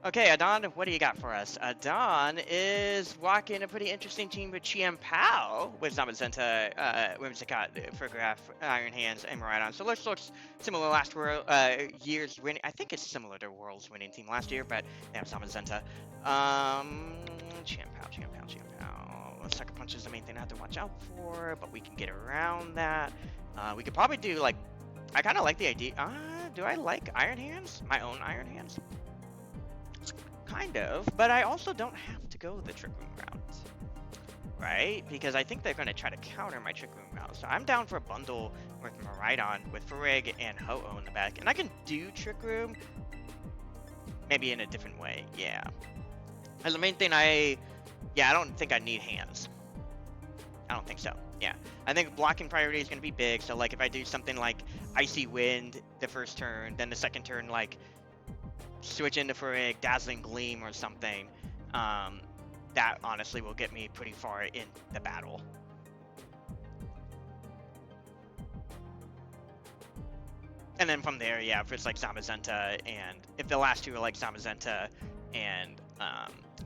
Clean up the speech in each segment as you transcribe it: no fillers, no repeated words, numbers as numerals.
Okay, Adon, what do you got for us? Adon is walking a pretty interesting team with Chiam Pao with Zamazenta, Whimsicott, Furgraph, Iron Hands, and Maridon. So this looks similar last year's winning. I think it's similar to World's winning team last year, but yeah, Zamazenta. Chiam Pao, Chiam Pao, Chiam Pao. Sucker Punch is the main thing I have to watch out for, but we can get around that. We could probably do like, I kind of like the idea. Do I like Iron Hands? My own Iron Hands? Kind of, but I also don't have to go the Trick Room route, right? Because I think they're going to try to counter my Trick Room route. So I'm down for a bundle with Maridon, with Farig and Ho-Oh in the back. And I can do Trick Room, maybe in a different way, yeah. As the main thing, I don't think I need hands. I don't think so, yeah. I think blocking priority is going to be big. So like if I do something like Icy Wind the first turn, then the second turn like switch into Farig, Dazzling Gleam or something, that honestly will get me pretty far in the battle. And then from there, yeah, if it's like Zamazenta, and if the last two are like Zamazenta and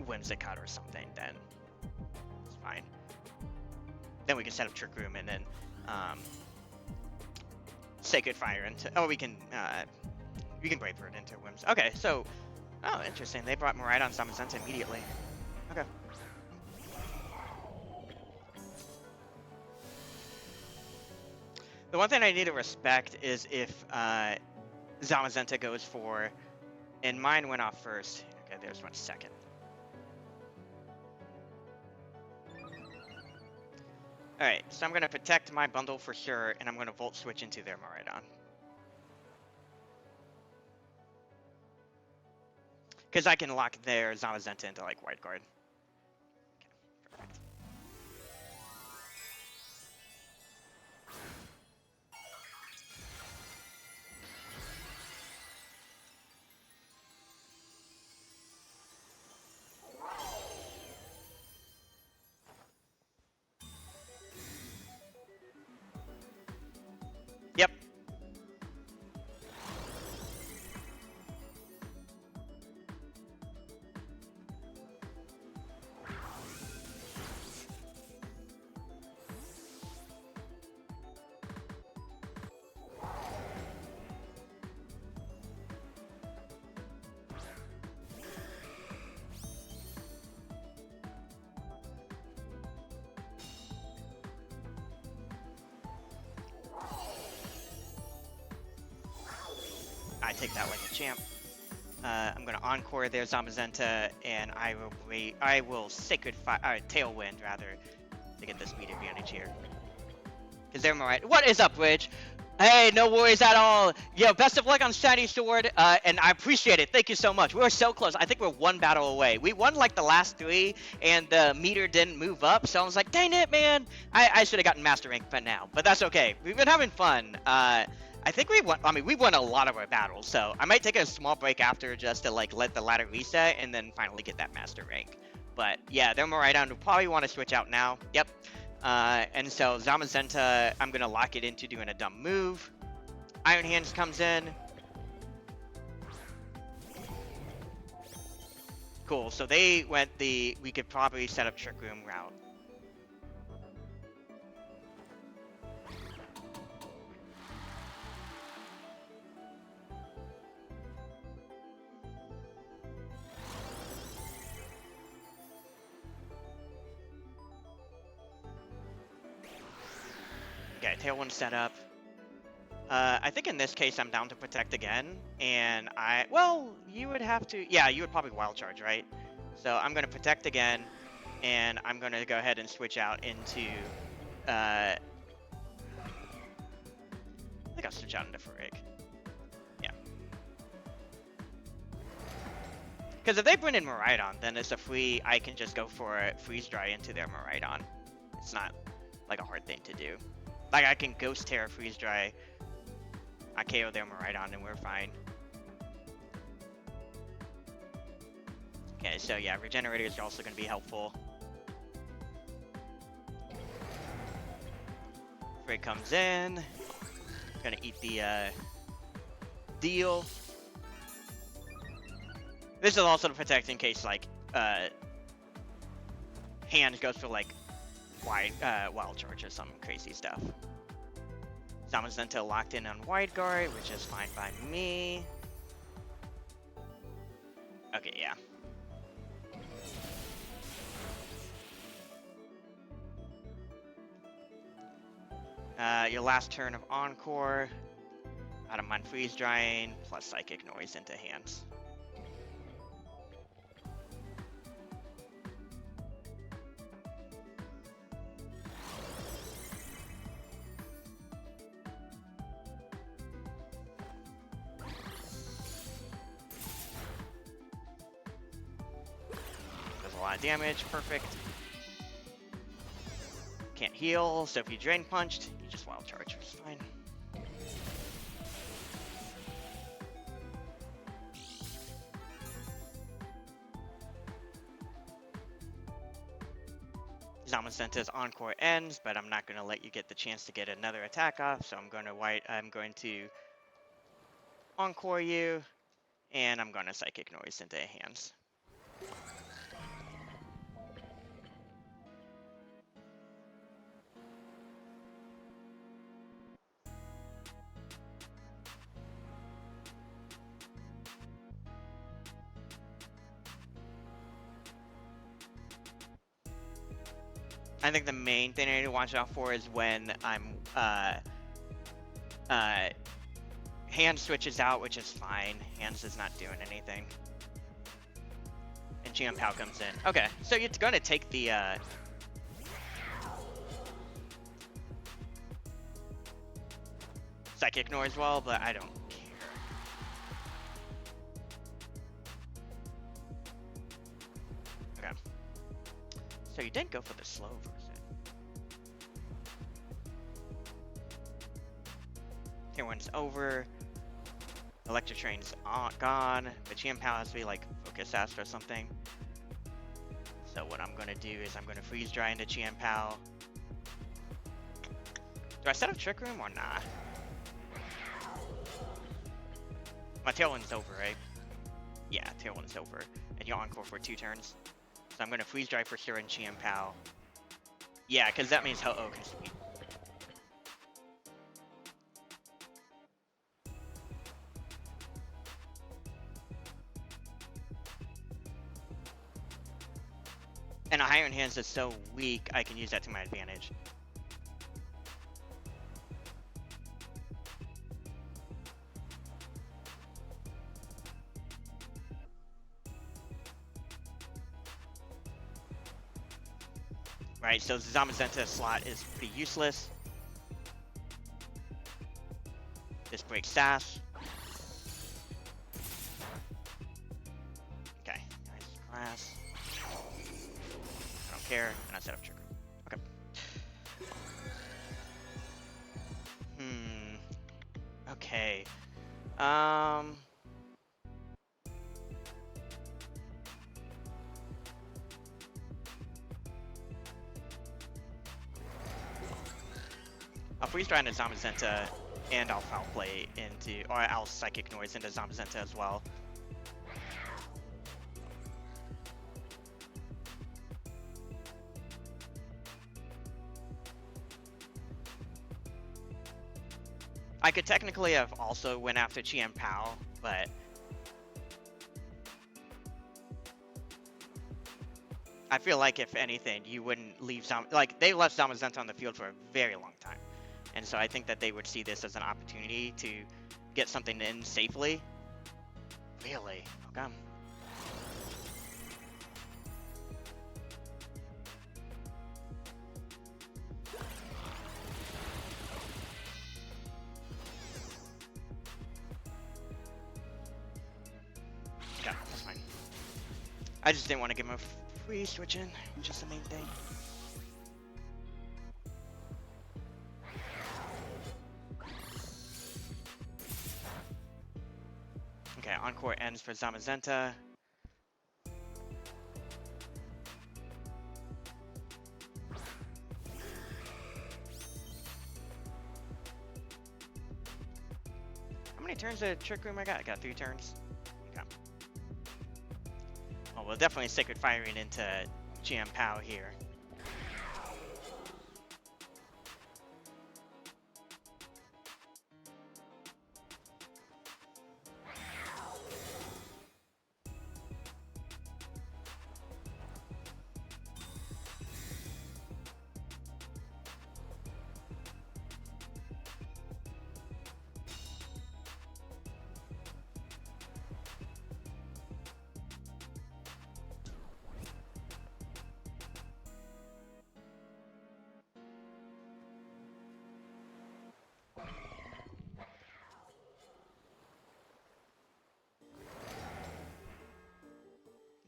Whimsicott or something, then it's fine. Then we can set up Trick Room and then Sacred Fire into, we can Brave Bird into Whims. Okay, so, oh, interesting. They brought Maridon Zamazenta immediately. Okay. The one thing I need to respect is if Zamazenta goes for, and mine went off first. Okay, there's 1 second. Alright, so I'm going to protect my bundle for sure, and I'm going to Volt Switch into their Maridon. Because I can lock their Zamazenta into, like, White Guard. Okay, perfect. Yep. I take that like a champ. I'm gonna Encore their Zamazenta, and I will Sacred Fire, Tailwind rather, to get the speed advantage here. Cause they're right. What is up, Ridge? Hey, no worries at all. Yo, best of luck on Shiny Sword, and I appreciate it. Thank you so much. We're so close. I think we're 1 battle away. We won like the last 3, and the meter didn't move up, so I was like, dang it, man. I should have gotten Master Rank by now, but that's okay. We've been having fun. I think we won. I mean, we won a lot of our battles, so I might take a small break after just to like let the ladder reset and then finally get that Master Rank. But yeah, they're Maridon. We'll probably want to switch out now. Yep. And so Zamazenta, I'm gonna lock it into doing a dumb move. Iron Hands comes in. Cool. So they went the. We could probably set up Trick Room route. Okay, Tailwind set up. I think in this case I'm down to Protect again, and you would have to, yeah, you would probably Wild Charge, right? So I'm going to Protect again, and I'm going to go ahead and switch out into, I think I'll switch out into Farig. Yeah. Because if they bring in Maridon, then it's a free, I can just go for a Freeze Dry into their Maridon. It's not like a hard thing to do. Like I can Ghost Terror, Freeze Dry, I KO their Maridon, and we're fine. Okay, so yeah, Regenerators are also going to be helpful. Frig comes in. Gonna eat the deal. This is also to protect in case like hand goes for like wild charge or some crazy stuff. Zamazenta locked in on wide guard, which is fine by me. Okay, yeah. Your last turn of Encore. I don't mind freeze drying plus psychic noise into hands. Does a lot of damage, perfect. Can't heal, so if you drain punched, you just wild charge, which is fine. Zamazenta's Encore ends, but I'm not going to let you get the chance to get another attack off, so I'm going to Encore you, and I'm going to Psychic Noise into hands. I think the main thing I need to watch out for is when I'm hand switches out, which is fine. Hands is not doing anything. And GM Pow comes in. Okay, so you're gonna take the Psychic Noise well, but I don't care. Okay. So you didn't go for the slow version. Here one's over. Electric Train's gone, but GM Pow has to be like Focus Sast or something. So what I'm gonna do is I'm gonna freeze dry into GM Pow. Do I set up Trick Room or not? My Tailwind's over, right? Yeah, Tailwind's over. And you're Encore for 2 turns. So I'm gonna freeze dry for sure in GM Pow. Yeah, because that means Ho-Oh can sweep. And Iron Hands is so weak, I can use that to my advantage. Right, so the Zamazenta slot is pretty useless. This breaks Sass. Okay, nice class. I don't care, and I set up Trigger. Okay. Okay. I'll freeze dry into Zamazenta, and I'll foul play into, or I'll Psychic Noise into Zamazenta as well. I could technically have also went after GM Pow, but I feel like if anything, you wouldn't leave like they left Zamazenta on the field for a very long time. And so I think that they would see this as an opportunity to get something in safely. Really? Okay. Okay, that's fine. I just didn't want to give him a free switch in, which is the main thing. Okay, Encore ends for Zamazenta. How many turns did Trick Room I got? I got 3 turns. Okay. Well, we'll definitely Sacred Firing into Jian Pao here.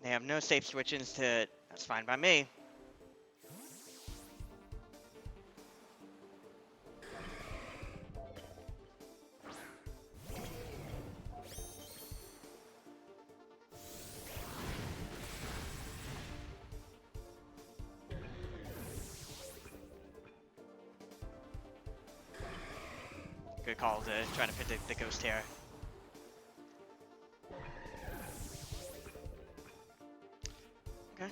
They have no safe switch-ins to... That's fine by me. Good call to try to predict the Ghost Hair. Okay.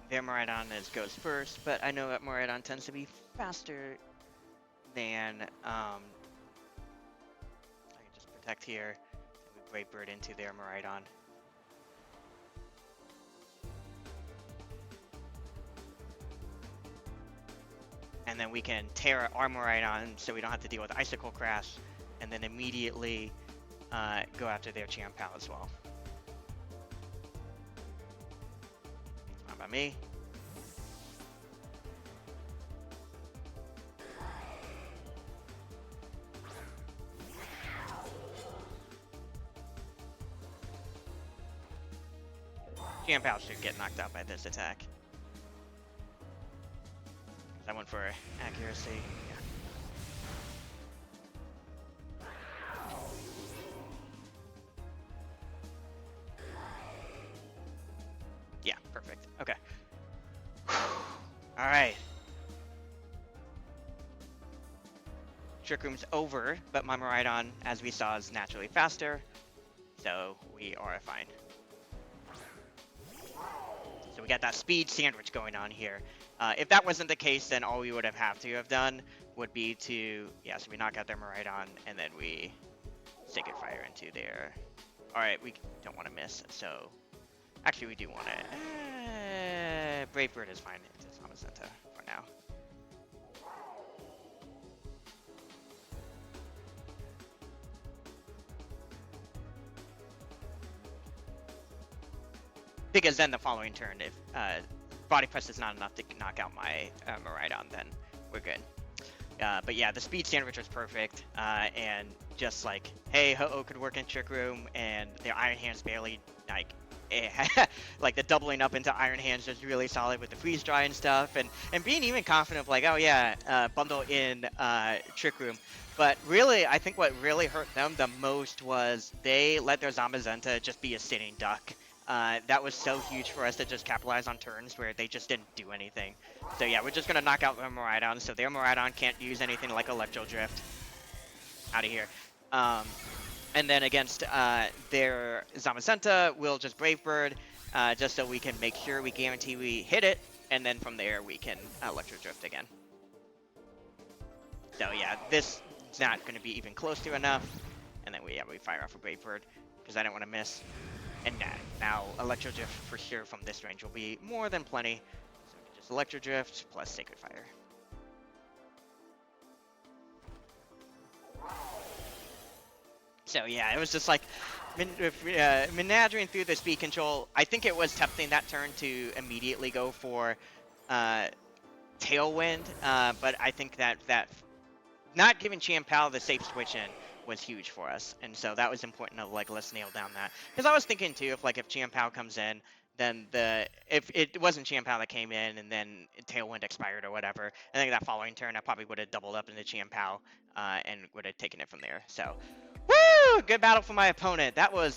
Their Miraidon goes first, but I know that Miraidon tends to be faster than I can just protect here. We Brave Bird into their Miraidon. And then we can tear our Miraidon so we don't have to deal with Icicle Crash, and then immediately go after their Jian Pao as well. Not by me. Jian Pao should get knocked out by this attack. I went for accuracy. Yeah, perfect. Okay. Alright. Trick Room's over, but my Miraidon, as we saw, is naturally faster. So we are fine. So we got that speed sandwich going on here. If that wasn't the case, then all we would have to have done would be to, yeah, so we knock out their Miraidon, and then we Sacred Fire into their... Alright, we don't want to miss, so... Actually, we do want to... Brave Bird is fine into Zamazenta for now. Because then the following turn, if Body Press is not enough to knock out my Miraidon, then we're good. But yeah, the speed sandwich was perfect, and just like, hey, Ho-Oh could work in Trick Room, and their Iron Hands barely, like, like the doubling up into Iron Hands was really solid with the freeze dry and stuff, and being even confident of like, oh yeah, bundle in Trick Room. But really, I think what really hurt them the most was they let their Zamazenta just be a sitting duck. That was so huge for us to just capitalize on turns where they just didn't do anything. So yeah, we're just going to knock out their Miraidon, so their Miraidon can't use anything like Electro Drift. Out of here. And then against their Zamazenta, we'll just Brave Bird, just so we can make sure we guarantee we hit it, and then from there we can Electro Drift again. So yeah, this is not going to be even close to enough. And then we fire off a Brave Bird, because I don't want to miss. And now Electro Drift for sure from this range will be more than plenty. So we can just Electro Drift plus Sacred Fire. So yeah, it was just like meandering through the speed control. I think it was tempting that turn to immediately go for Tailwind, but I think that not giving Jian Pao the safe switch in was huge for us, and so that was important to like, let's nail down that, because I was thinking too, if Jian Pao comes in, then if it wasn't Jian Pao that came in and then Tailwind expired or whatever, I think that following turn I probably would have doubled up into Jian Pao and would have taken it from there. So woo, good battle for my opponent. That was